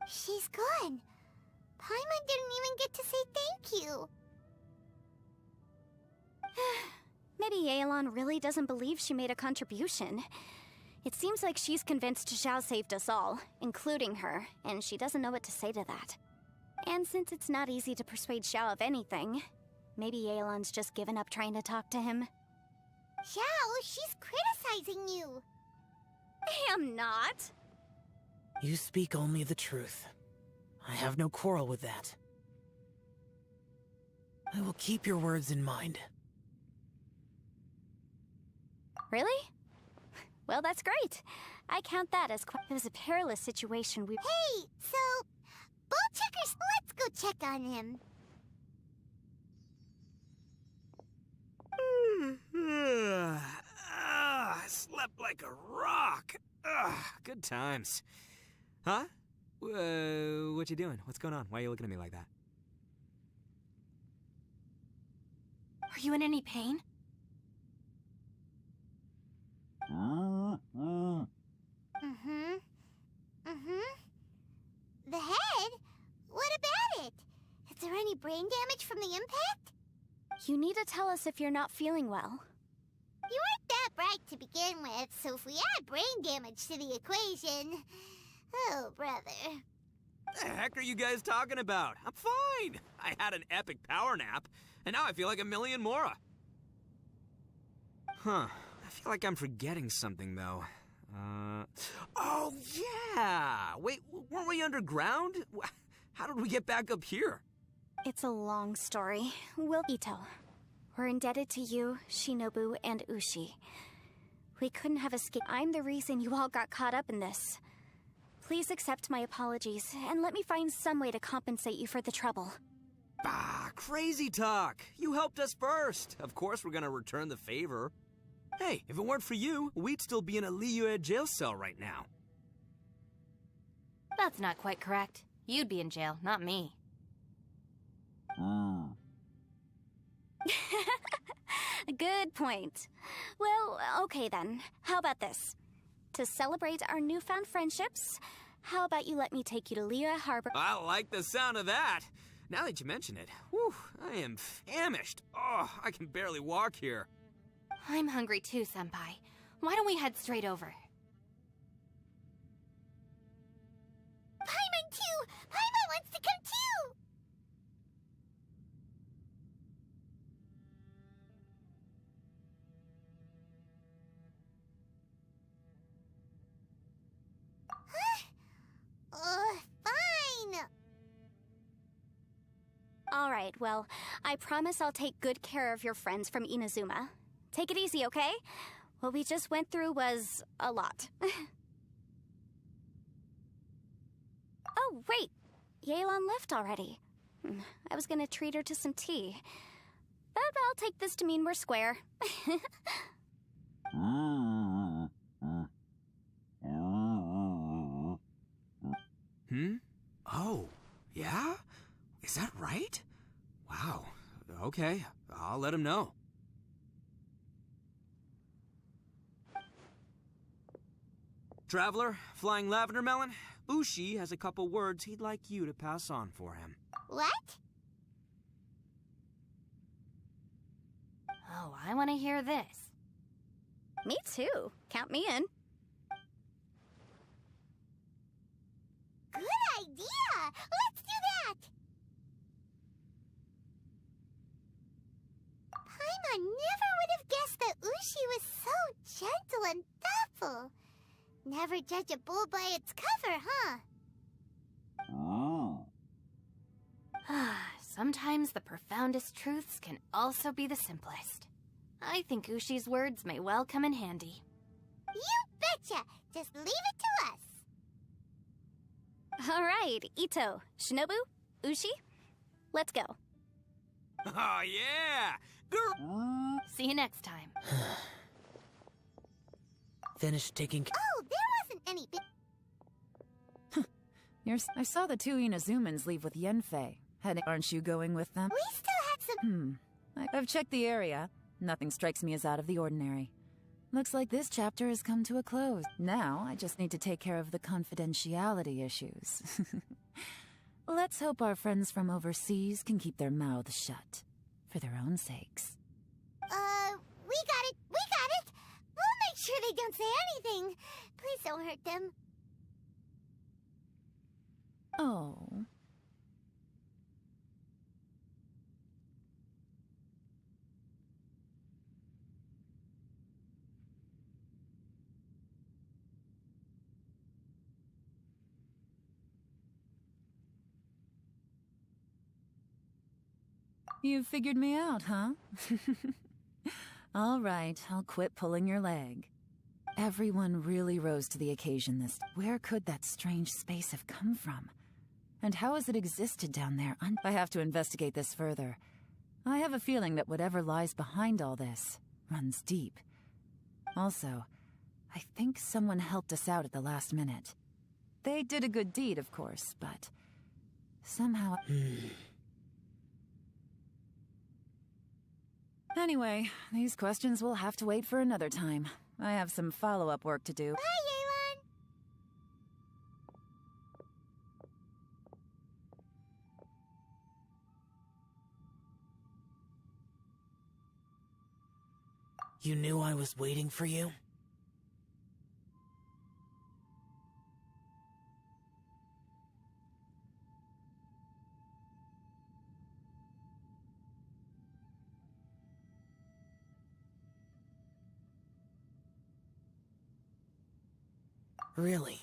A: She's gone. Paimon didn't even get to say thank you.
B: Maybe Yelan really doesn't believe she made a contribution. It seems like she's convinced Xiao saved us all, including her, and she doesn't know what to say to that. And since it's not easy to persuade Xiao of anything, maybe Yelan's just given up trying to talk to him.
A: Xiao, she's criticizing you.
B: I am not.
C: You speak only the truth. I have no quarrel with that. I will keep your words in mind.
B: Really? Well, that's great. I count that as quite... It was a perilous situation.
A: Hey, so... Ball Checkers, let's go check on him.
E: Slept like a rock. Good times. Huh? What you doing? What's going on? Why are you looking at me like that?
F: Are you in any pain?
A: The head? What about it? Is there any brain damage from the impact?
B: You need to tell us if you're not feeling well.
A: You weren't that bright to begin with, so if we add brain damage to the equation... Oh, brother.
E: The heck are you guys talking about? I'm fine. I had an epic power nap, and now I feel like a million more. Huh. I feel like I'm forgetting something, though. Oh, yeah! Wait, weren't we underground? How did we get back up here?
B: It's a long story. Ito. We're indebted to you, Shinobu, and Ushi. We couldn't have escaped. I'm the reason you all got caught up in this. Please accept my apologies, and let me find some way to compensate you for the trouble.
E: Bah, crazy talk. You helped us first. Of course we're gonna return the favor. Hey, if it weren't for you, we'd still be in a Liyue jail cell right now.
F: That's not quite correct. You'd be in jail, not me.
B: Good point. Well, okay then. How about this? To celebrate our newfound friendships, how about you let me take you to Liyue Harbor?
E: I like the sound of that. Now that you mention it, whew, I am famished. Oh, I can barely walk here.
F: I'm hungry too, Senpai. Why don't we head straight over?
A: Paimon too! Paimon wants to come too! Fine!
B: Alright, well, I promise I'll take good care of your friends from Inazuma. Take it easy, okay? What we just went through was a lot. Oh, wait! Yelan left already. I was gonna treat her to some tea. But I'll take this to mean we're square.
E: Oh, yeah? Is that right? Wow. Okay, I'll let him know. Traveler, Flying Lavender Melon, Ushi has a couple words he'd like you to pass on for him.
A: What?
F: Oh, I want to hear this.
B: Me too. Count me in.
A: Good idea! Let's do that! Paimon never would have guessed that Ushi was so gentle and thoughtful. Never judge a bull by its cover, huh?
F: Sometimes the profoundest truths can also be the simplest. I think Ushi's words may well come in handy.
A: You betcha! Just leave it to us!
B: Alright, Ito, Shinobu, Ushi, let's go.
E: Oh, yeah! Girl!
F: See you next time.
C: Finished taking...
A: Oh, there wasn't any
D: I saw the two Inazumans leave with Yenfei. Aren't you going with them?
A: We still had some...
D: I've checked the area. Nothing strikes me as out of the ordinary. Looks like this chapter has come to a close. Now, I just need to take care of the confidentiality issues. Let's hope our friends from overseas can keep their mouths shut. For their own sakes.
A: We got it! We got it! We'll make sure they don't say anything. Please don't hurt them.
D: Oh. You figured me out, huh? All right, I'll quit pulling your leg. Everyone really rose to the occasion this. Where could that strange space have come from? And how has it existed down there? I have to investigate this further. I have a feeling that whatever lies behind all this runs deep. Also, I think someone helped us out at the last minute. They did a good deed, of course, but somehow... Anyway, these questions will have to wait for another time. I have some follow-up work to do.
A: Bye, Yelan!
C: You knew I was waiting for you? Really?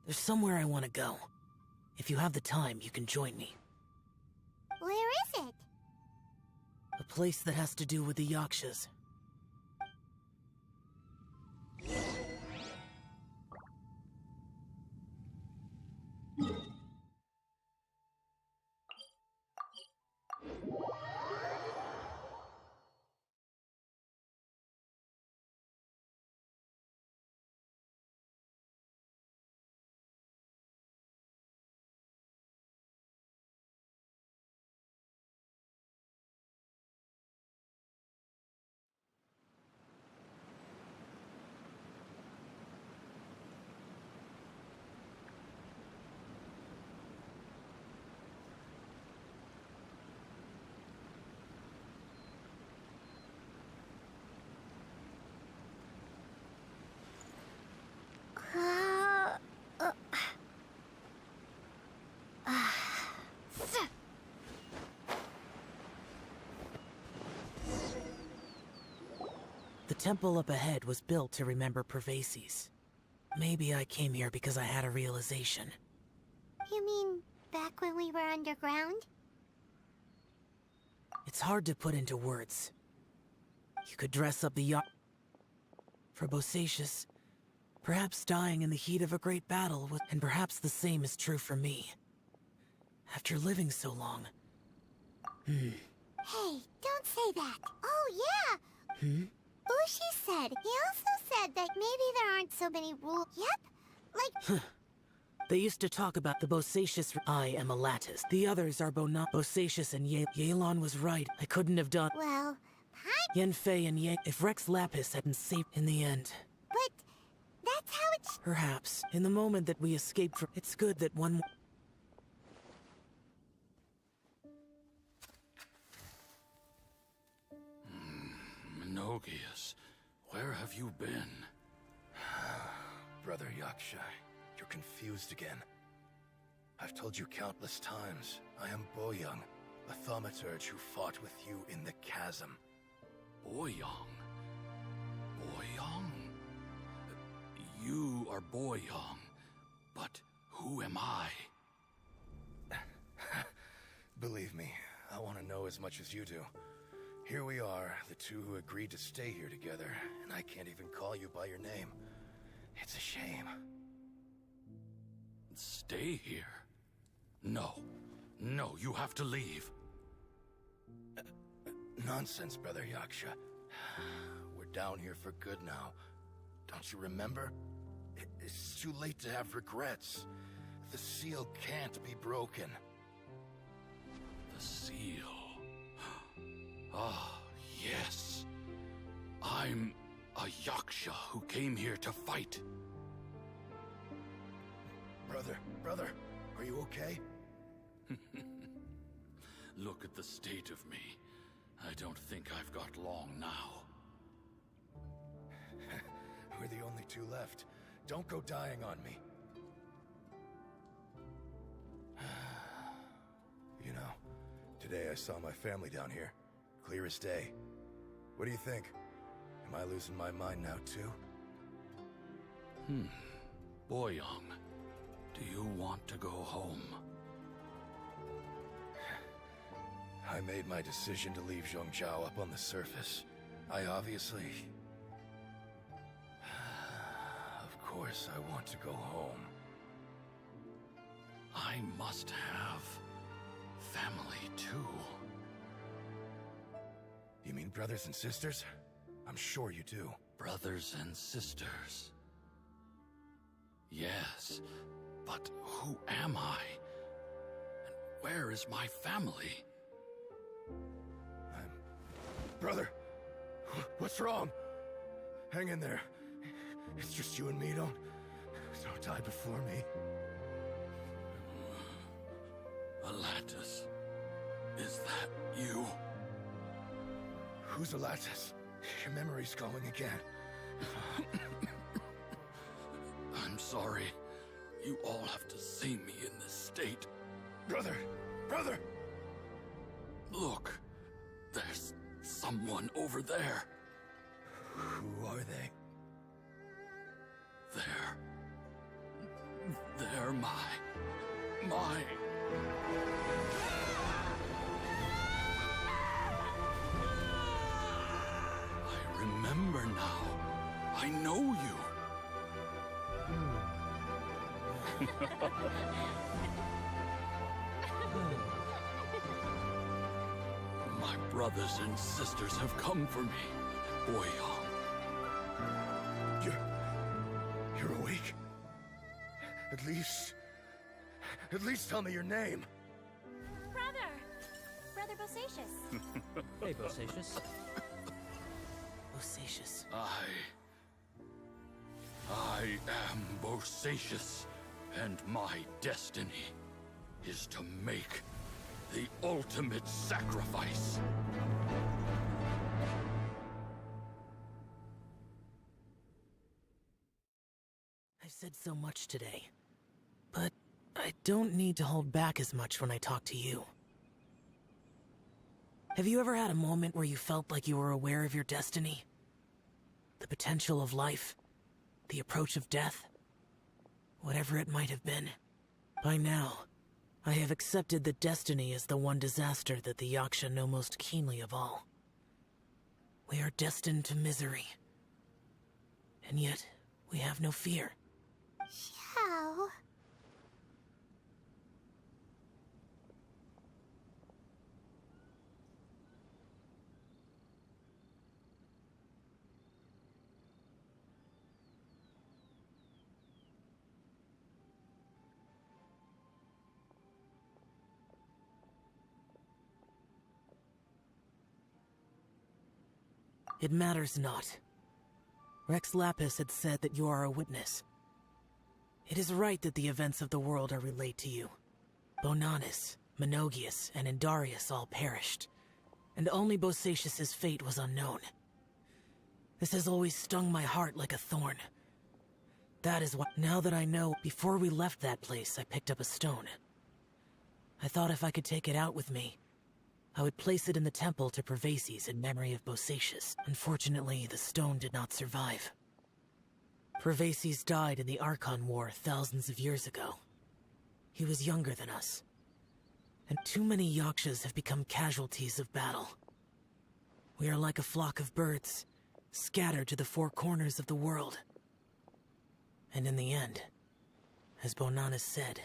C: There's somewhere I want to go. If you have the time, you can join me.
A: Where is it?
C: A place that has to do with the Yakshas. The temple up ahead was built to remember BreZz. Maybe I came here because I had a realization.
A: You mean back when we were underground?
C: It's hard to put into words. You could dress up the yacht for BreZz, perhaps dying in the heat of a great battle, and perhaps the same is true for me. After living so long.
A: Hey, don't say that. Oh, yeah! Bushi said. He also said that maybe there aren't so many rules. Yep, like...
C: They used to talk about the BreZz. I am a lattice. The others are BreZz and Yelan was right. I couldn't have done...
A: Well,
C: Yanfei and Ye... If Rex Lapis hadn't saved in the end.
A: but that's how it's...
C: Perhaps. In the moment that we escaped from... It's good that one...
G: Menogias, where have you been?
H: Brother Yaksha, you're confused again. I've told you countless times, I am Boyoung, a thaumaturge who fought with you in the chasm.
G: Boyoung? Boyoung? You are Boyoung, but who am I?
H: Believe me, I want to know as much as you do. Here we are, the two who agreed to stay here together, and I can't even call you by your name. It's a shame.
G: Stay here? No. No, you have to leave.
H: Nonsense, Brother Yaksha. We're down here for good now. Don't you remember? It's too late to have regrets. The seal can't be broken.
G: The seal. Ah, yes. I'm a Yaksha who came here to fight.
H: Brother, are you okay?
G: Look at the state of me. I don't think I've got long now.
H: We're the only two left. Don't go dying on me. You know, today I saw my family down here. Clear as day. What do you think? Am I losing my mind now, too?
G: Boyoung, do you want to go home?
H: I made my decision to leave Zhongzhou up on the surface. I obviously... Of course I want to go home.
G: I must have family too.
H: You mean brothers and sisters? I'm sure you do.
G: Brothers and sisters. Yes, but who am I? And where is my family?
H: Brother, what's wrong? Hang in there. It's just you and me, don't die before me.
G: Alatus, is that you?
H: Who's Alatus? Your memory's going again.
G: I'm sorry. You all have to see me in this state.
H: Brother!
G: Look, there's someone over there.
H: Who are they?
G: They're my... I remember now. I know you. My brothers and sisters have come for me, Boyong.
H: You're awake? At least tell me your name.
B: Brother Bosacius.
J: Hey, Bosacius.
C: Bosacius.
G: I am Bosacius, and my destiny is to make the ultimate sacrifice.
C: I've said so much today, but I don't need to hold back as much when I talk to you. Have you ever had a moment where you felt like you were aware of your destiny? The potential of life? The approach of death? Whatever it might have been. By now, I have accepted that destiny is the one disaster that the Yaksha know most keenly of all. We are destined to misery. And yet, we have no fear.
A: Xiao.
C: It matters not. Rex Lapis had said that you are a witness. It is right that the events of the world are relayed to you. Bonanis, Menogius, and Indarius all perished, and only Bosacius's fate was unknown. This has always stung my heart like a thorn. That is why, now that I know, before we left that place, I picked up a stone. I thought if I could take it out with me, I would place it in the temple to BreZz in memory of Bosacius. Unfortunately, the stone did not survive. BreZz died in the Archon War thousands of years ago. He was younger than us. And too many Yakshas have become casualties of battle. We are like a flock of birds, scattered to the four corners of the world. And in the end, as Bonanis said,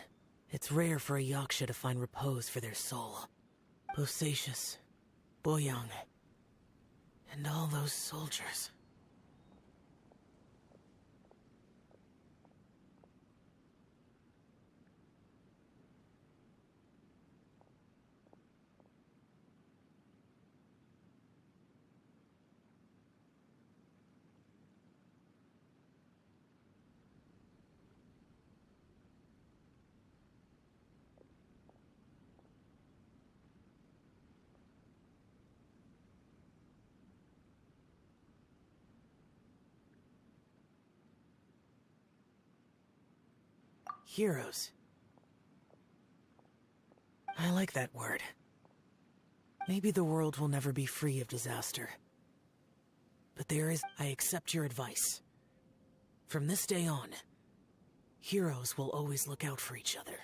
C: it's rare for a Yaksha to find repose for their soul. Bosacius, Boyong, and all those soldiers. Heroes. I like that word. Maybe the world will never be free of disaster. But I accept your advice. From this day on, heroes will always look out for each other.